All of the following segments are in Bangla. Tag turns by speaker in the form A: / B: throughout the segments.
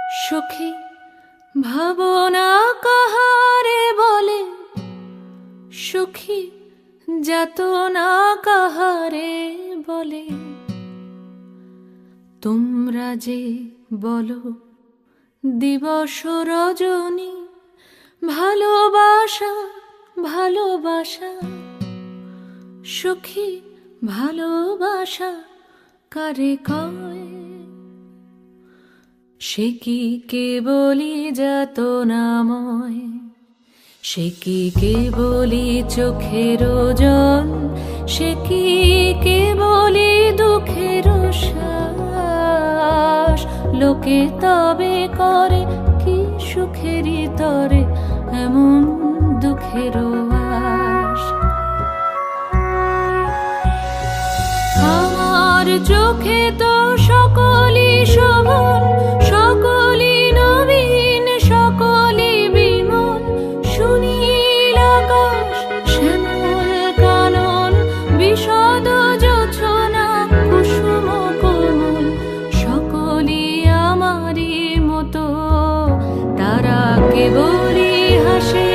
A: সখী ভাবনা কাহারে বলে, সখী যাতনা কাহারে বলে। তোমরা যে বলো দিবস রজনী, ভালোবাসা ভালোবাসা। সখী ভালোবাসা কারে কয়? সে কি কেবলি যাতনাময়, সে কি কেবলি চোখের জল, সে কি কেবলি দুঃখের শ্বাস। লোকে তবে করে কি সুখেরই তরে এমন দুঃখের আশ। আমার চোখে তো সকলই শোভন, সকলই নবীন, সকলই বিমল। সুনীল আকাশ, শ্যামল কানন, বিশদ জোছনা, কুসুম কোমল। সকলই আমারই মতো, তারা কেবলই হাসে,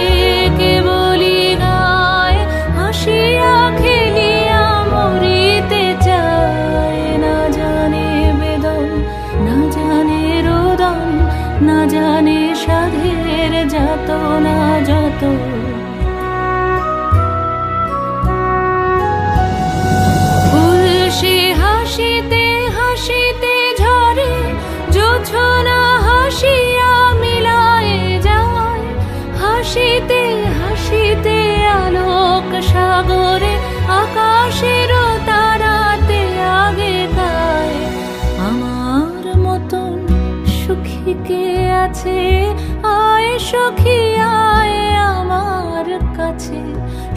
A: কেবলই গায়, হাসিয়া খেলিয়া মরিতে চায়। না জানে বেদন, না জানে রোদন, না জানে সাধের যাতনা যত। ফুল সে হাসিতে হাসিতে ঝরে, জোছনা হাসিয়া মিলায়ে যায়। হাসিতে হাসিতে আলোক সাগরে, আকাশের তারাতে আগে গায়। আমার মতন সুখী কে আছে? আয় সখী আয় আমার কাছে।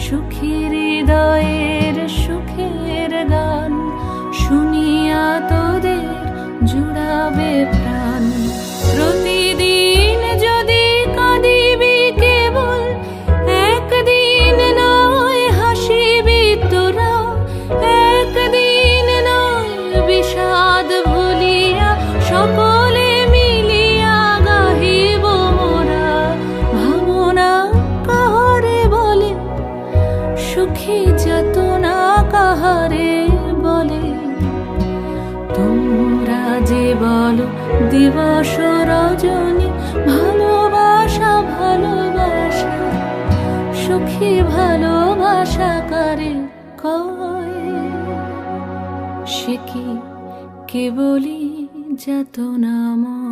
A: সুখী হৃদয়ের সুখের গান শুনিয়া তোদের জুড়াবে প্রাণ। প্রতিদিন যদি কাঁদিবি কেবল, একদিন নয় হাসিবি তোরা। একদিন নয় বিষাদ ভুলিয়া, সকলে মিলিয়া গাহিব মোরা। ভাবনা কাহারে বলে, সুখী যাতনা কাহারে বলে। তোমরা যে বলো দিবস রজনী, ভালোবাসা ভালোবাসা। সখী ভালোবাসা কারে কয়? সে কি কেবলি যাতনাময়।